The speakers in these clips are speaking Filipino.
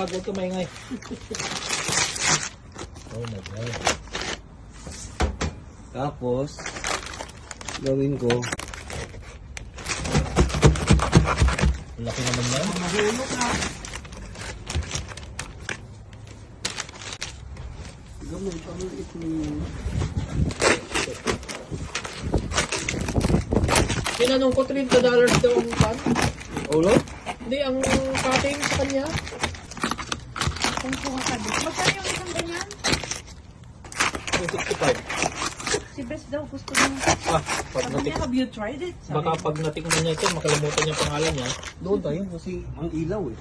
vlog, huwag ka maingay. Oh my God. Tapos, gawin ko. Laki naman na. Mahulog na. Gamay, paano ito yung... Tinanong ko, $3 daw ang pan. Ulo? Hindi, ang cutting sa kanya. Kung kuha ka doon. Magkano yung isang ganyan? 265. Si Bes daw gusto mo. Pag Sabi natik, niya, have you tried it? Sabi baka pag natikman niya ito, makalimutan niya ang pangalan niya. Doon tayo kasi ang ilaw eh.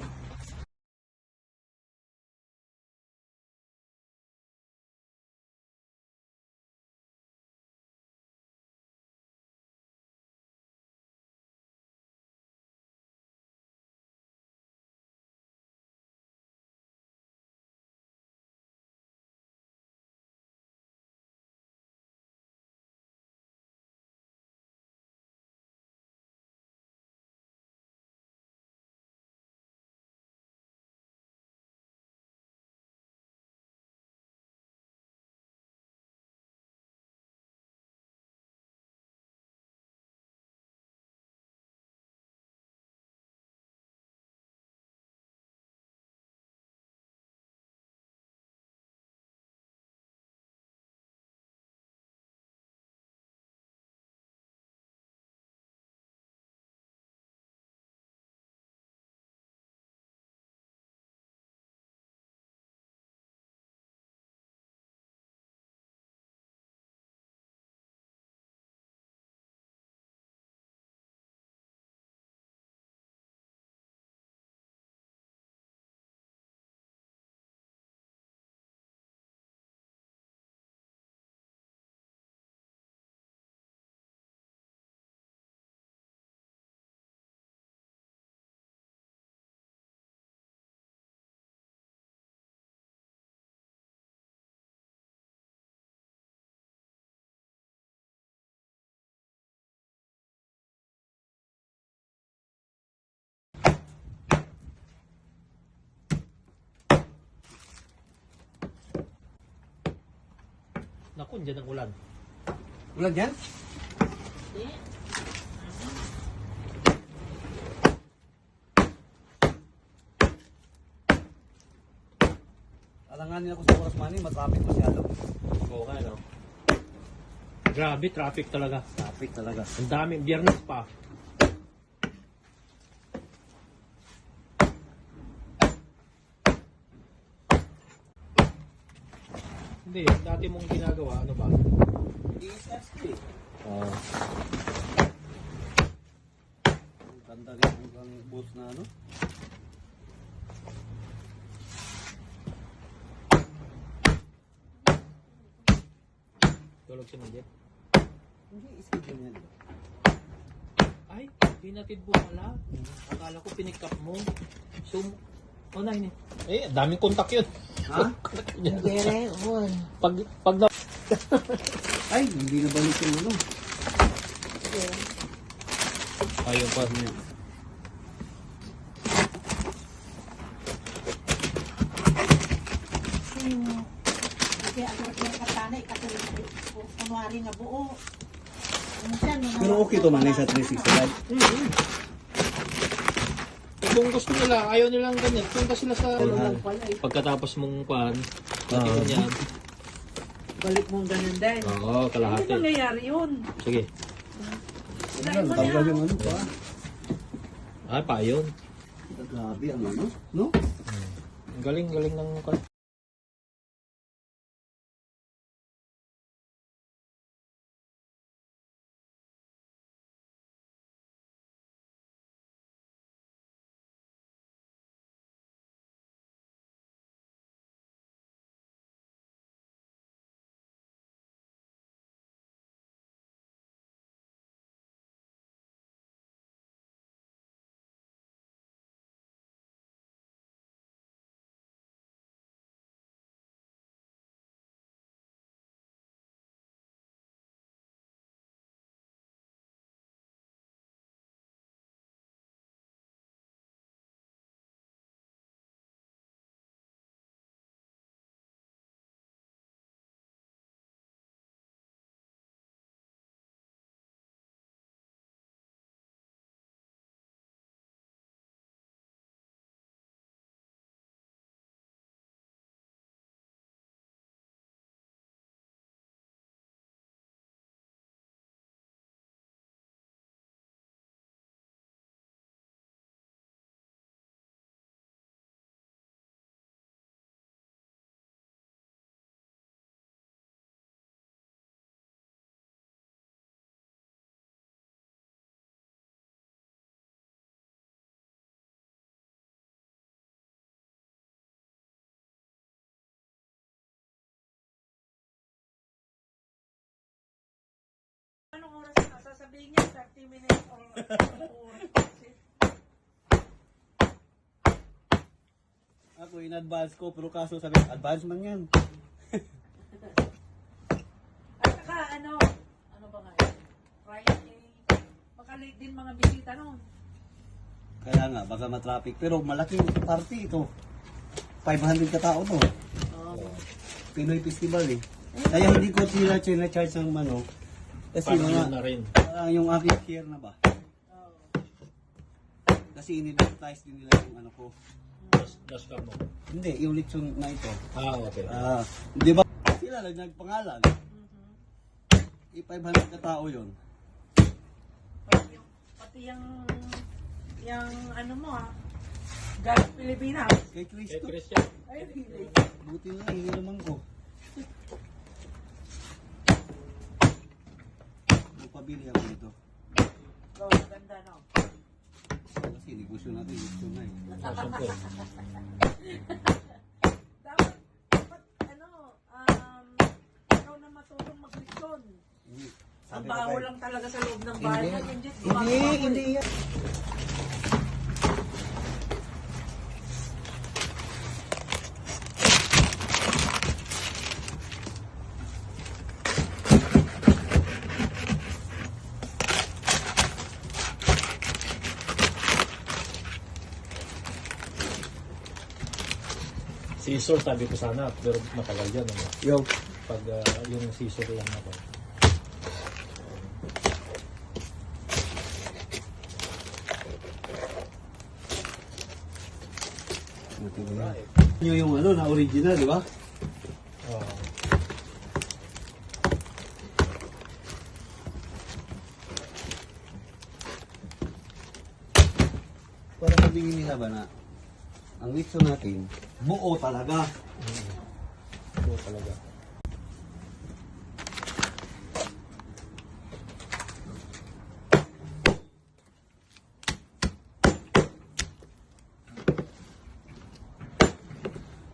Naku, dyan ang ulan. Ulan yan? Alanganin ako sa oras mani, matraffic masyado. Oo nga, no? Grabe, traffic talaga. Traffic talaga. Ang dami, biyernes pa. Hindi, dati mong ginagawa, ano ba? I-start ko eh. Oo. Ang ganda rin ang boots na ano. Tulog si Manjet. Hindi, iskip yan. Ay, pinatid mo pala. Akala ko pinick up mo. So, online eh. Eh, daming kontak yun. Ha? Gere, on. Pag na... Ay, hindi na balik yung ano. Ayun pa. Kaya ako yung katanay, katulad kung kunwari nga buo. Minsan, Pero okay to man sa 365. Kung gusto nila, ayaw nilang ganyan. Punta sila sa... Mahal. Pagkatapos mong pan, natin yan. Balik mong ganun din. Oo, Hindi kalahati. nangyayari yun. Sige. Sinain mo Tanggal na. yung ano pa. Ah, pa yun. Grabe ang ano, no? Ang galing ng... anong oras na? Sasabihin niya 30 minutes or oras. Ako in-advance ko, pero kaso sabi, advance man yan. At saka ano ba nga yun? Friday. Baka late din mga bisita nun. Kaya nga, baka matraffic. Pero malaking party ito. 500 katao to. Pinoy Festival eh. Kaya hindi ko sila charge ng ano. Kasi Parang yun na mga, rin. yung aking share na ba? Oo. Kasi in-advertise din nila yung ano ko. Dash ka mo. Hindi, yung lechon na ito. Okay. Di ba? Sila lang nagpangalan. 500 katao yun. Pati yung ano mo galing Pilipinas. Kay Eh, Cristo. Christian. Ay, hindi. Buti na, hindi naman ko. Magpabili ako dito. Oh, maganda no. Kasi negosyo natin, gusto na eh. Siyempre. Dapat ikaw na matulong mag-lechon. Hindi. Ang Sabi ko baho kay- lang talaga sa loob ng bahay. Hindi yan. Scissor, sabi ko sana, pero matagal yan. Ano? Yo. Pag yung scissor lang ako. Yung ano na original, di ba? Oh. Para sabihin nila ba na ang witso natin, buo talaga. Oo talaga.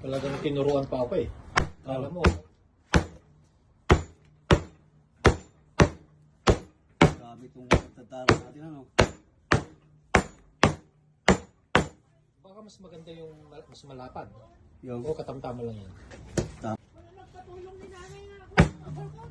Talagang tinuruan pa ako eh. Kala mo, Grabe itong tatara natin, ano? baka mas maganda yung mas malapad. Yung O katamtama lang yan. Nagpatulong ni nanay nga ako.